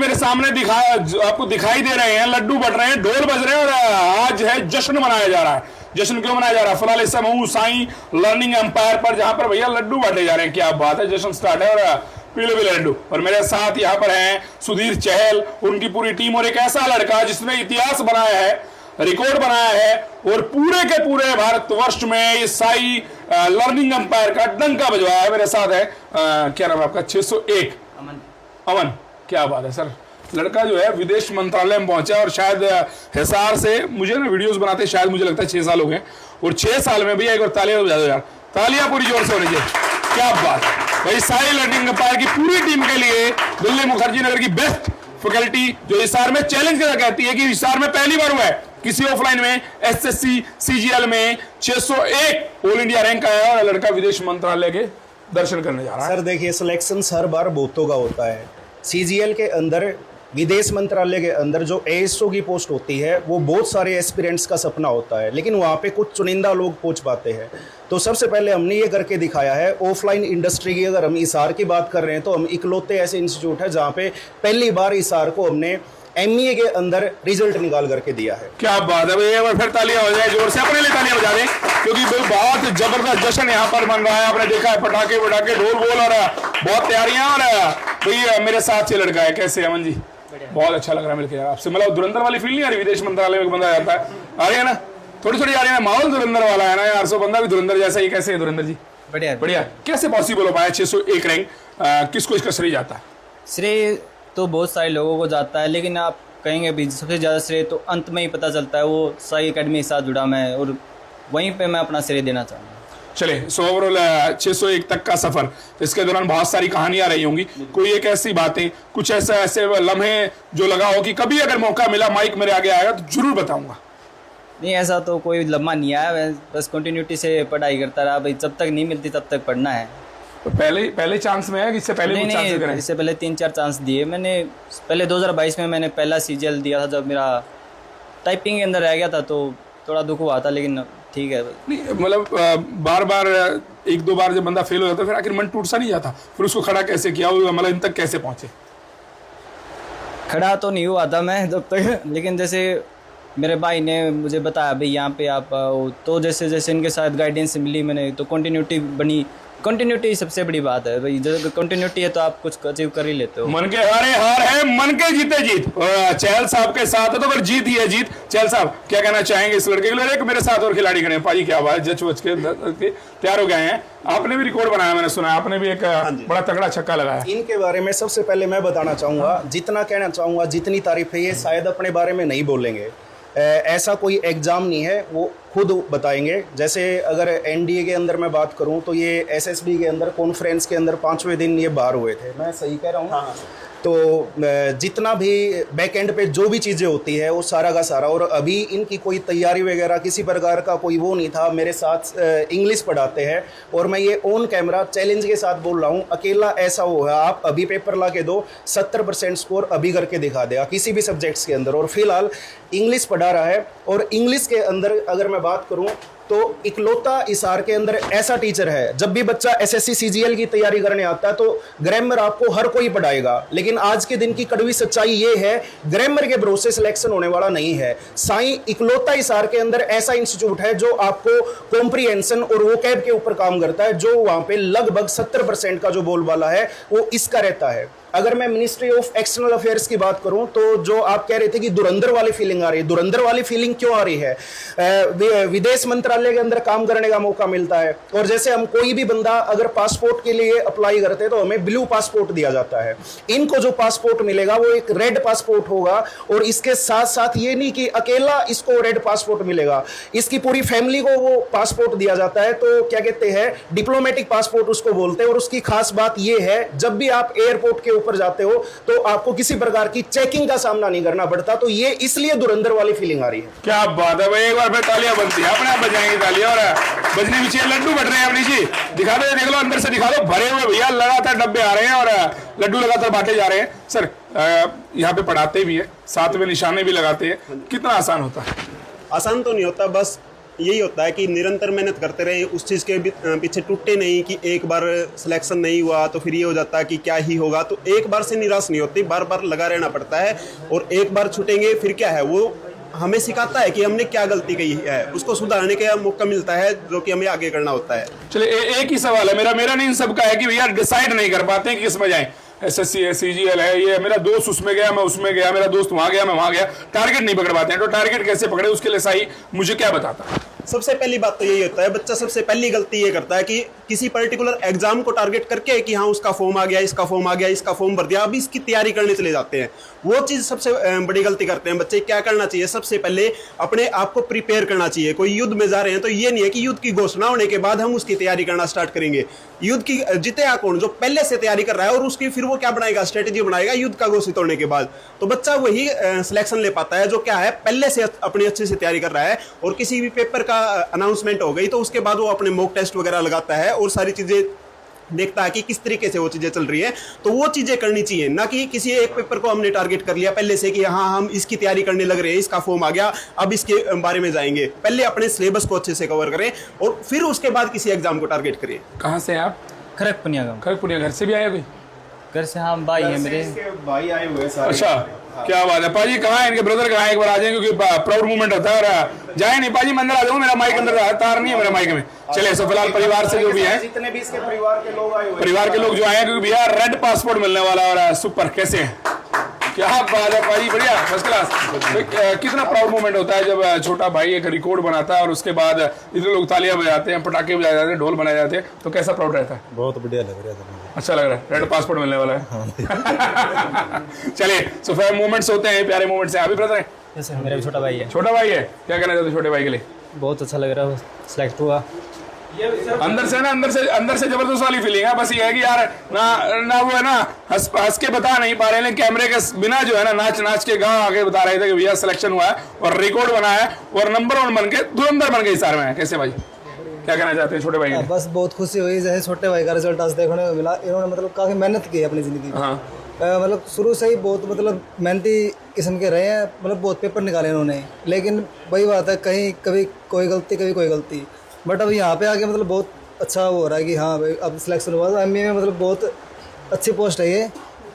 मेरे सामने आपको दिखाई दे रहे हैं, लड्डू बट रहे हैं, ढोल बज रहे हैं और आज है जश्न मनाया जा रहा है। जश्न क्यों मनाया जा रहा है? फिलहाल इस समय हूं साईं लर्निंग एम्पायर पर, जहां पर भैया लड्डू बांटे जा रहे हैं। क्या बात है, जश्न स्टार्ट है और पीले पीले लड्डू। और मेरे साथ यहाँ पर हैं सुधीर चहल, उनकी पूरी टीम, और एक ऐसा लड़का जिसने इतिहास बनाया है, रिकॉर्ड बनाया है और पूरे के पूरे भारतवर्ष में इस साई लर्निंग एम्पायर का डंका बजवाया है। मेरे साथ है क्या नाम है आपका? 601 अमन। क्या बात है सर, लड़का जो है विदेश मंत्रालय में पहुंचा और शायद हिसार से मुझे ना वीडियोस बनाते शायद मुझे लगता है 6 साल हो गए, और 6 साल में भी एक बार तालियां बजा दो यार, तालियां पूरी जोर से होनी चाहिए। क्या बात है भाई, साई लर्निंग एम्पायर की पूरी टीम के लिए दिल्ली मुखर्जी नगर की बेस्ट फैकल्टी जो हिसार में चैलेंज करके कहती है कि हिसार में पहली बार हुआ है किसी ऑफलाइन में एसएससी सीजीएल में 601 ऑल इंडिया रैंक आया और लड़का विदेश मंत्रालय के दर्शन करने जा रहा है। सर देखिए, सिलेक्शन हर बार बहुतों का होता है। सीजीएल के अंदर, विदेश मंत्रालय के अंदर जो एएसओ की पोस्ट होती है वो बहुत सारे एस्पिरेंट्स का सपना होता है, लेकिन वहाँ पे कुछ चुनिंदा लोग पहुँच पाते हैं। तो सबसे पहले हमने ये करके दिखाया है। ऑफलाइन इंडस्ट्री की अगर हम हिसार की बात कर रहे हैं तो हम इकलौते ऐसे इंस्टीट्यूट है जहाँ पे पहली बार हिसार को हमने एमईए के अंदर रिजल्ट निकाल करके दिया है। क्या बात है भैया, फिर तालियां हो जाए जोर से, अपने लिए तालियां बजा दें, क्योंकि बहुत जबरदस्त जश्न यहाँ पर मन रहा है। आपने देखा है पटाखे वटाखे ढोल बोल और बहुत तैयारियां। और भैया मेरे साथ से लड़का है, कैसे अमन जी? बहुत अच्छा लग रहा है मिलकर यार आपसे। मतलब धुरंधर वाली फील नहीं आ रही? विदेश मंत्रालय में बंदा जाता है, आ रही है ना, थोड़ी थोड़ी आ रही है ना, माहौल धुरंधर वाला है ना यार। सो बंदा भी धुरंधर जैसा ही। कैसे है धुरंधर जी? बढ़िया बढ़िया। कैसे पॉसिबल हो पाया 601 रैंक? किसको इसका श्रेय जाता है? श्रेय तो बहुत सारे लोगों को जाता है, लेकिन आप कहेंगे भी सबसे ज़्यादा श्रेय तो अंत में ही पता चलता है। वो साई एकेडमी के साथ जुड़ा मैं, और वहीं पे मैं अपना श्रेय देना चाहूँगा। चले, सो ओवरऑल 601 तक का सफर, तो इसके दौरान बहुत सारी कहानियां रही होंगी। कोई एक ऐसी बातें, कुछ ऐसे लम्हे जो लगा हो कि कभी अगर मौका मिला माइक मेरे आगे आएगा तो जरूर बताऊंगा? नहीं, ऐसा तो कोई लम्हा नहीं आया, बस कंटिन्यूटी से पढ़ाई करता रहा भाई, जब तक नहीं मिलती तब तक पढ़ना है। तो पहले चांस में है कि इससे पहले? नहीं, इससे पहले 3-4 चांस दिए मैंने। पहले 2022 में मैंने पहला सीजीएल दिया था, जब मेरा टाइपिंग के अंदर रह गया था तो थोड़ा दुख हुआ था, लेकिन ठीक है। नहीं मतलब बार बार 1-2 बार जब बंदा फेल हो जाता है फिर आखिर मन टूट सा नहीं जाता? फिर उसको खड़ा कैसे किया, मतलब इन तक कैसे पहुंचे? खड़ा तो नहीं हुआ था मैं जब तक, लेकिन जैसे मेरे भाई ने मुझे बताया भाई यहाँ पे आप आओ, तो जैसे जैसे इनके साथ गाइडेंस मिली मैंने, तो कंटिन्यूटी बनी। कंटिन्यूटी सबसे बड़ी बात है भाई, जब कंटिन्यूटी है तो आप कुछ अचीव कर ही लेते हो। मन के हारे हार है, मन के जीते जीत। चहल साहब के साथ है तो अगर जीत ही है जीत। चहल साहब क्या कहना चाहेंगे इस लड़के के लिए? एक मेरे साथ और खिलाड़ी खड़े हैं पाजी, क्या बात है, जच वच के तैयार हो गए हैं। आपने भी रिकॉर्ड बनाया, मैंने सुना आपने भी एक बड़ा तगड़ा छक्का लगाया। इनके बारे में सबसे पहले मैं बताना चाहूँगा, जितना कहना चाहूँगा, जितनी तारीफ है ये शायद अपने बारे में नहीं बोलेंगे। ऐसा कोई एग्ज़ाम नहीं है, वो खुद बताएंगे। जैसे अगर एनडीए के अंदर मैं बात करूं तो ये एसएसबी के अंदर कॉन्फ्रेंस के अंदर 5वें दिन ये बाहर हुए थे। मैं सही कह रहा हूं? हाँ। तो जितना भी बैक एंड पे जो भी चीज़ें होती है वो सारा का सारा, और अभी इनकी कोई तैयारी वगैरह किसी प्रकार का कोई वो नहीं था। मेरे साथ इंग्लिश पढ़ाते हैं और मैं ये ऑन कैमरा चैलेंज के साथ बोल रहा हूँ, अकेला ऐसा हो है आप अभी पेपर ला के दो, 70% स्कोर अभी करके दिखा देगा किसी भी सब्जेक्ट्स के अंदर। और फिलहाल इंग्लिश पढ़ा रहा है, और इंग्लिश के अंदर अगर मैं बात करूं तो इकलौता हिसार के अंदर ऐसा टीचर है, जब भी बच्चा एसएससी सीजीएल की तैयारी करने आता है तो ग्रामर आपको हर कोई पढ़ाएगा, लेकिन आज के दिन की कड़वी सच्चाई ये है ग्रामर के भरोसे सिलेक्शन होने वाला नहीं है। साईं इकलौता हिसार के अंदर ऐसा इंस्टीट्यूट है जो आपको कॉम्प्रिहेंशन और वोकैब के ऊपर काम करता है, जो वहां पे लगभग 70% का जो बोलबाला है वो इसका रहता है। अगर मैं मिनिस्ट्री ऑफ एक्सटर्नल अफेयर्स की बात करूं तो जो आप कह रहे थे कि धुरंधर वाली फीलिंग आ रही है, धुरंधर वाली फीलिंग क्यों आ रही है? विदेश मंत्रालय के अंदर काम करने का मौका मिलता है, और जैसे हम कोई भी बंदा अगर पासपोर्ट के लिए अप्लाई करते हैं तो हमें ब्लू पासपोर्ट दिया जाता है। इनको जो पासपोर्ट मिलेगा वो एक रेड पासपोर्ट होगा, और इसके साथ साथ ये नहीं कि अकेला इसको रेड पासपोर्ट मिलेगा, इसकी पूरी फैमिली को वो पासपोर्ट दिया जाता है। तो क्या कहते हैं, डिप्लोमेटिक पासपोर्ट उसको बोलते हैं। और उसकी खास बात ये है, जब भी आप एयरपोर्ट के ऊपर जाते हो तो आपको किसी प्रकार की चेकिंग का सामना नहीं करना पड़ता। तो ये इसलिए धुरंधर वाली फीलिंग आ रही है। क्या बात है भाई, एक बार फिर तालियां बनती है, अपने आप बजाएंगे तालियां। और बजने भी चाहिए। लड्डू बट रहे हैं अपनी जी, दिखा दो, देख लो अंदर से दिखा दो, भरे हुए भैया लगातार डब्बे आ रहे हैं और लड्डू लगातार बांटे जा रहे हैं। सर यहाँ पे पढ़ाते भी है, साथ में निशाने भी लगाते हैं, कितना आसान होता है? आसान तो नहीं होता, बस यही होता है कि निरंतर मेहनत करते रहे, उस चीज़ के पीछे टूटे नहीं कि एक बार सिलेक्शन नहीं हुआ तो फिर ये हो जाता है कि क्या ही होगा। तो एक बार से निराश नहीं होती, बार बार लगा रहना पड़ता है। और एक बार छूटेंगे फिर क्या है, वो हमें सिखाता है कि हमने क्या गलती की है, उसको सुधारने का मौका मिलता है जो कि हमें आगे करना होता है। चलिए एक ही सवाल है मेरा नहीं, इन सबका है कि भैया डिसाइड नहीं कर पाते हैं कि किस में जाएं। SSC है, CGL है, ये मेरा दोस्त उसमें गया, मैं उसमें गया, मेरा दोस्त वहां गया, मैं वहां गया, टारगेट नहीं पकड़ पाते हैं। तो टारगेट कैसे पकड़े, उसके लिए सही मुझे क्या बताता? सबसे पहली बात तो यही होता है, बच्चा सबसे पहली गलती ये करता है कि किसी पर्टिकुलर एग्जाम को टारगेट करके कि हाँ उसका फॉर्म आ गया, इसका फॉर्म आ गया, इसका फॉर्म भर दिया, अभी इसकी तैयारी करने चले जाते हैं। वो चीज़ सबसे बड़ी गलती करते हैं बच्चे। क्या करना चाहिए, सबसे पहले अपने आप को प्रिपेयर करना चाहिए। कोई युद्ध में जा रहे हैं तो ये नहीं है कि युद्ध की घोषणा होने के बाद हम उसकी तैयारी करना स्टार्ट करेंगे। युद्ध की जीतेगा कौन, जो पहले से तैयारी कर रहा है, और उसकी फिर वो क्या बनाएगा, स्ट्रेटेजी बनाएगा युद्ध का घोषित होने के बाद। तो बच्चा वही सिलेक्शन ले पाता है जो क्या है, पहले से अपनी अच्छे से तैयारी कर रहा है। और किसी भी पेपर का अनाउंसमेंट हो गई तो उसके बाद वो अपने मॉक टेस्ट वगैरह लगाता है और सारी चीज़ें देखता है कि किस तरीके से वो चीज़ें चल रही हैं। तो वो चीज़ें करनी चाहिए, ना कि किसी एक पेपर को हमने टारगेट कर लिया पहले से कि हाँ हम इसकी तैयारी करने लग रहे हैं, इसका फॉर्म आ गया, अब इसके बारे में जाएंगे। पहले अपने सिलेबस को अच्छे से कवर करें और फिर उसके बाद किसी एग्जाम को टारगेट करिए। कहाँ से हैं आप? खड़गपुनिया गाँव। खड़गपुनिया। घर से भी आए कोई? घर से हाँ भाई है मेरे। भाई आए हुए सारे। अच्छा, क्या बात है। पाजी कहाँ है, इनके ब्रदर कहाँ है? एक बार आ जाए क्योंकि प्राउड मूवमेंट होता है। और जाए नहीं पाजी, मैं अंदर आ जाऊँ, मेरा माइक अंदर तार नहीं है मेरा माइक में। चलिए सो फिलहाल परिवार से जो भी है, जितने भी इसके परिवार के लोग आए हुए, परिवार के लोग जो आए हैं, क्योंकि भैया रेड पासपोर्ट मिलने वाला और सुपर। कैसे हैं? क्या बात है पाजी, बढ़िया, फर्स्ट क्लास। कितना प्राउड मोमेंट होता है जब छोटा भाई एक रिकॉर्ड बनाता है और उसके बाद इतने लोग तालियां बजाते हैं, पटाखे बजाए जाते हैं, ढोल बनाए जाते हैं, तो कैसा प्राउड रहता है? बहुत बढ़िया लग रहा है। अच्छा लग रहा है, रेड पासपोर्ट मिलने वाला है। चलिए सो फिर मोमेंट्स होते हैं, प्यारे मोमेंट्स हैं। अभी ब्रदर है? जैसे मेरा भी छोटा भाई है। छोटा भाई है, क्या कहना चाहते हो छोटे भाई के लिए? बहुत अच्छा लग रहा है, सिलेक्ट हुआ। अंदर से जबरदस्त वाली फीलिंग है। बस ये है कि यार ना वो है ना हंस के बता नहीं पा रहे हैं, लेकिन कैमरे के बिना जो है ना नाच के गाँव आगे बता रहे थे कि भैया सिलेक्शन हुआ है और रिकॉर्ड बना है और नंबर 1 बन के धुरंधर बन गई सारे में। कैसे भाई, क्या कहना चाहते हैं छोटे भाई? बस बहुत खुशी हुई, जैसे छोटे भाई का रिजल्ट आज देखने को मिला। इन्होंने मतलब काफ़ी मेहनत की है अपनी ज़िंदगी में। हाँ, मतलब शुरू से ही बहुत मतलब मेहनती किस्म के रहे हैं, मतलब बहुत पेपर निकाले इन्होंने। लेकिन वही बात है, कहीं कभी कोई गलती, कभी कोई गलती। बट अब यहाँ पे आके मतलब बहुत अच्छा हो रहा है कि हाँ भाई अब सिलेक्शन हुआ। तो MBA में मतलब बहुत अच्छी पोस्ट है ये,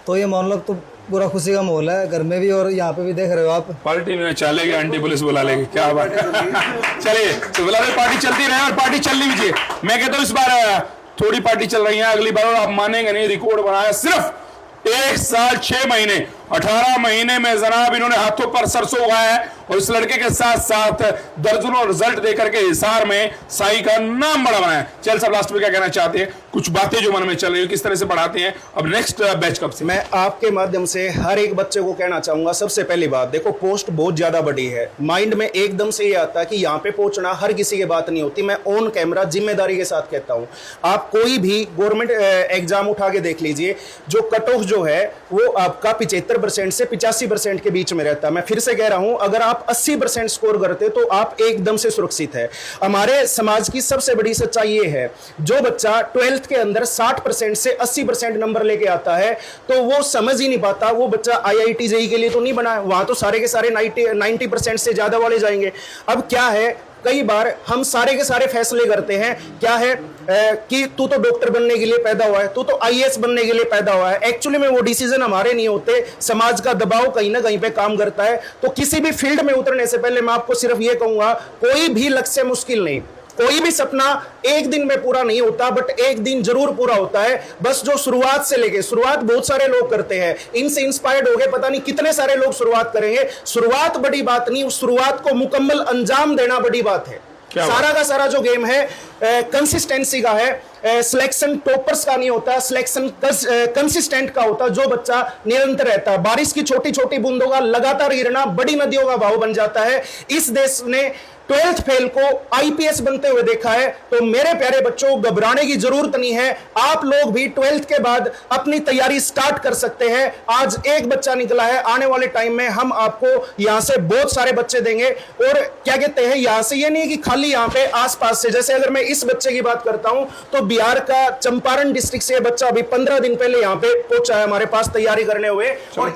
तो ये मान लो तो पूरा खुशी का माहौल है घर में भी और यहाँ पे भी। देख रहे हो आप, पार्टी में चलेगी, आंटी पुलिस बुला लेगी, क्या बात है। चलिए तो फिलहाल पार्टी चलती रहे और पार्टी चलनी भी चाहिए। मैं कहता हूँ इस बार थोड़ी पार्टी चल रही है, अगली बार आप मानेंगे नहीं, रिकॉर्ड बनाया सिर्फ 1 साल 6 महीने 18 महीने में जनाब इन्होंने हाथों पर सरसों उगाया है और इस लड़के के साथ साथ दर्जनों रिजल्ट देकर के हिसार में साई का नाम बड़ा बनाया। चल सब लास्ट में क्या कहना चाहते हैं, कुछ बातें जो मन में चल रही है किस तरह से बढ़ाते हैं, अब नेक्स्ट बैच कब से? मैं आपके माध्यम से हर एक बच्चे को कहना चाहूंगा, सबसे पहली बात देखो, पोस्ट बहुत ज्यादा बड़ी है। माइंड में एकदम से ये आता है कि यहाँ पे पहुंचना हर किसी की बात नहीं होती। मैं ऑन कैमरा जिम्मेदारी के साथ कहता हूँ, आप कोई भी गवर्नमेंट एग्जाम उठा के देख लीजिए, जो कट ऑफ जो है वो आपका 75% से 85% के बीच में रहता है। मैं फिर से कह रहा हूं, अगर आप 80% स्कोर करते तो आप एकदम से सुरक्षित है। हमारे समाज की सबसे बड़ी सच्चाई ये है, जो बच्चा 12th के अंदर 60% से 80% नंबर लेके आता है तो वो समझ ही नहीं पाता, वो बच्चा IIT JEE के लिए तो नहीं बना है, वहां तो सारे के सारे 90% से ज्यादा वाले जाएंगे। अब क्या है, कई बार हम सारे के सारे फैसले करते हैं, क्या है कि तू तो डॉक्टर बनने के लिए पैदा हुआ है, तू तो IAS बनने के लिए पैदा हुआ है। एक्चुअली में वो डिसीजन हमारे नहीं होते, समाज का दबाव कहीं ना कहीं पे काम करता है। तो किसी भी फील्ड में उतरने से पहले मैं आपको सिर्फ ये कहूंगा, कोई भी लक्ष्य मुश्किल नहीं, कोई भी सपना एक दिन में पूरा नहीं होता, बट एक दिन जरूर पूरा होता है। बस जो शुरुआत से लेके, शुरुआत बहुत सारे लोग करते हैं, इनसे इंस्पायर्ड हो गए पता नहीं कितने सारे लोग शुरुआत करेंगे। शुरुआत बड़ी बात नहीं, उस शुरुआत को मुकम्मल अंजाम देना बड़ी बात है। सारा का सारा जो गेम है कंसिस्टेंसी का है। सिलेक्शन टॉपर्स का नहीं होता, सिलेक्शन कंसिस्टेंट का होता, जो बच्चा निरंतर रहता है। बारिश की छोटी छोटी बूंदों का लगातार गिरना बड़ी नदियों का भाव बन जाता है। इस देश ने 12th फेल को IPS बनते हुए देखा है। तो मेरे प्यारे बच्चों, घबराने की जरूरत नहीं है, आप लोग भी 12th के बाद अपनी तैयारी स्टार्ट कर सकते हैं। आज एक बच्चा निकला है, आने वाले टाइम में हम आपको यहां से बहुत सारे बच्चे देंगे। और क्या कहते हैं, यहां से ये नहीं कि खाली यहां पे आसपास से, जैसे अगर मैं इस बच्चे की बात करता हूं तो बिहार का चंपारण डिस्ट्रिक्ट से बच्चा अभी 15 दिन पहले यहाँ पे पहुंचा है हमारे पास तैयारी करने हुए। और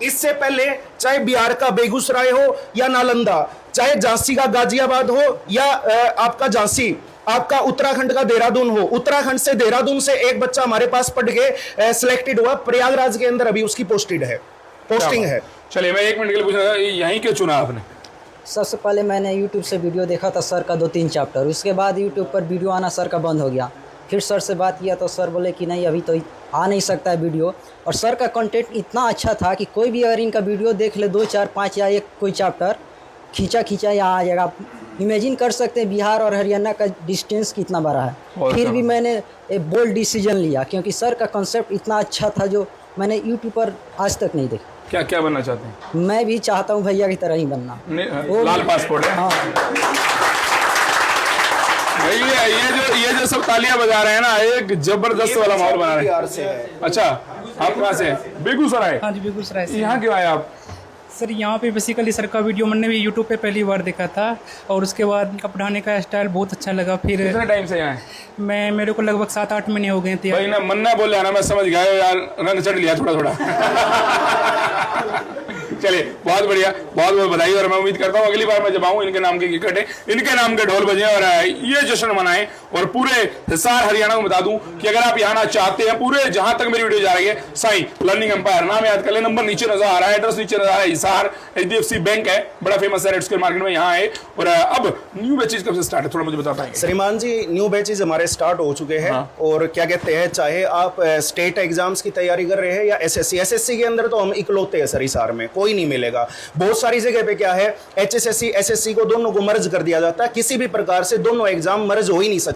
इससे पहले चाहे बिहार का बेगूसराय हो या नालंदा, चाहे झांसी का गाजियाबाद हो या आपका झांसी, आपका उत्तराखंड का देहरादून हो, उत्तराखंड से देहरादून से एक बच्चा हमारे पास पढ़ के सिलेक्टेड हुआ, प्रयागराज के अंदर अभी उसकी पोस्टिंग है। चलिए मैं 1 मिनट के लिए पूछना, यहीं क्यों चुना आपने? सबसे पहले मैंने YouTube से वीडियो देखा था सर का 2-3 चैप्टर, उसके बाद YouTube पर वीडियो आना सर का बंद हो गया। फिर सर से बात किया तो सर बोले कि नहीं अभी तो आ नहीं सकता है वीडियो। और सर का कंटेंट इतना अच्छा था कि कोई भी अगर इनका वीडियो देख ले 2, 4, 5 या एक कोई चैप्टर खींचा यहाँ आ जाएगा। आप इमेजिन कर सकते हैं बिहार और हरियाणा का डिस्टेंस कितना बड़ा है। फिर भी मैंने एक बोल्ड डिसीजन लिया क्योंकि सर का कॉन्सेप्ट इतना अच्छा था जो मैंने यूट्यूब पर आज तक नहीं देखा। क्या क्या बनना चाहते हैं? मैं भी चाहता हूँ भैया की तरह ही बनना। लाल पासपोर्ट है। हाँ भैया ये जो सब तालियां बजा रहे हैं ना, एक जबरदस्त वाला माहौल बना रहे हैं। अच्छा, आप कहाँ से? बेगूसराय। हाँ जी, बेगूसराय से। यहाँ क्यों आए आप? सर यहाँ पे बेसिकली सर का वीडियो मैंने भी यूट्यूब पे पहली बार देखा था और उसके बाद इनका पढ़ाने का स्टाइल बहुत अच्छा लगा। फिर कितने टाइम से यहाँ? मेरे को लगभग 7-8 महीने हो गए थे। भाई ना मन्ना बोल रहा ना, मैं समझ गया यार, रंग चढ़ लिया थोड़ा। चलिए बहुत बढ़िया, बहुत बहुत बधाई। और मैं उम्मीद करता हूँ अगली बार मैं जब आऊँ इनके नाम के इकट्ठे, इनके नाम के ढोल बजे और ये जश्न मनाएं। और पूरे हिसार हरियाणा को बता दूं कि अगर आप यहाँ आना चाहते हैं, पूरे जहां तक मेरी वीडियो जा रही है, साईं लर्निंग एम्पायर नाम याद कर ले, नंबर नीचे नजर आ रहा है, एड्रेस नीचे नजर आ रहा है। हिसार HDFC बैंक है, बड़ा फेमस है, रेड स्क्वायर मार्केट में यहाँ है। और अब न्यू बैचेज कब से स्टार्ट है, थोड़ा मुझे बता पाएंगे? श्रीमान जी, न्यू बैचेज हमारे स्टार्ट हो चुके हैं। और क्या कहते हैं, चाहे आप स्टेट एग्जाम्स की तैयारी कर रहे हैं या SSC के अंदर तो हम इकलौते हैं सर हिसार में, कोई नहीं मिलेगा। बहुत सारी जगह पे क्या है, HSSC SSC को दोनों को मर्ज कर दिया जाता है। किसी भी प्रकार से दोनों एग्जाम मर्ज हो ही नहीं सकते।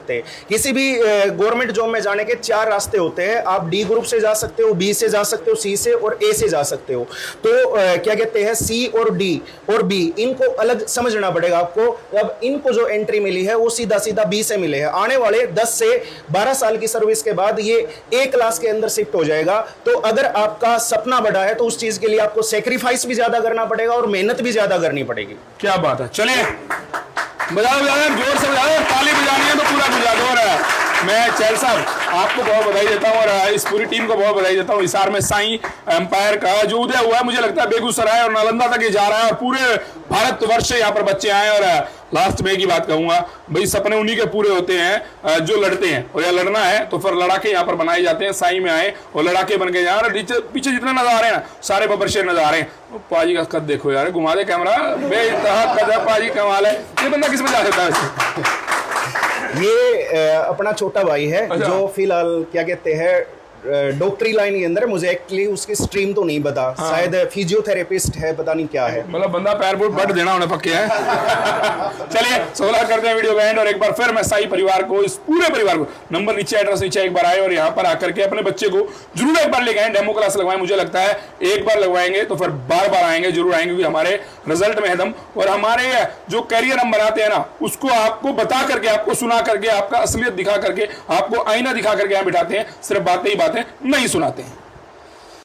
किसी भी गवर्नमेंट जॉब में जाने के 4 रास्ते होते हैं। आप D ग्रुप से जा सकते हो, B से जा सकते हो, C से और A से जा सकते हो। तो क्या कहते हैं, C और D और B इनको अलग समझना पड़ेगा आपको। अब इनको जो एंट्री मिली है वो सीधा B से मिले हैं। आने वाले 10 से 12 साल की सर्विस के बाद ये A क्लास के अंदर शिफ्ट हो जाएगा। तो अगर आपका सपना बड़ा है तो उस चीज के लिए आपको सेक्रीफाइस भी ज्यादा करना पड़ेगा और मेहनत भी ज्यादा करनी पड़ेगी। क्या बात है। चलिए बजाओ जोर से बजाओ, ताली बजानी है तो पूरा बजा दो। मैं चैल साहब आपको बहुत बधाई देता हूँ और इस पूरी टीम को बहुत बधाई देता हूँ। हिसार में साईं एम्पायर का जो उदय हुआ है, मुझे लगता है बेगूसराय और नालंदा तक ये जा रहा है और पूरे भारतवर्ष से यहाँ पर बच्चे आए। और लास्ट में की बात कहूंगा, भाई सपने उन्हीं के पूरे होते हैं जो लड़ते हैं, और यह लड़ना है तो फिर लड़ाके यहाँ पर बनाए जाते हैं। साईं में आए और लड़ाके बन के यहाँ पीछे जितने नजर आ रहे हैं ना, सारे बबर शेर नजर आ रहे हैं। पाजी का कद देखो यार, घुमा दे कैमरा, बेइंतहा कद है पाजी, कमाल है। ये बंदा किस में जा सकता है? ये अपना छोटा भाई है जो फिलहाल क्या कहते हैं डॉक्टरी लाइन के अंदर। मुझे एक्चुअली उसकी स्ट्रीम तो नहीं पता, शायद फिजियोथेरेपिस्ट है, पता नहीं क्या है। मतलब बंदा पैर बूट बट देना उन्हें पक्के है। चलिए 16 करते हैं वीडियो का एंड। और एक बार फिर मैं साई परिवार को, इस पूरे परिवार को, नंबर नीचे, एड्रेस नीचे, एक बार आए और यहाँ पर आकर के अपने बच्चे को जरूर एक बार लेके आए, डेमो क्लास लगवाएं। मुझे लगता है एक बार लगवाएंगे तो फिर बार बार आएंगे, जरूर आएंगे, क्योंकि हमारे रिजल्ट में है दम। और हमारे जो करियर हम बनाते हैं ना, उसको आपको बता करके, आपको सुना करके, आपका असलियत दिखा करके, आपको आईना दिखा करके यहाँ बिठाते हैं, सिर्फ बातें ही बातें नहीं सुनाते हैं।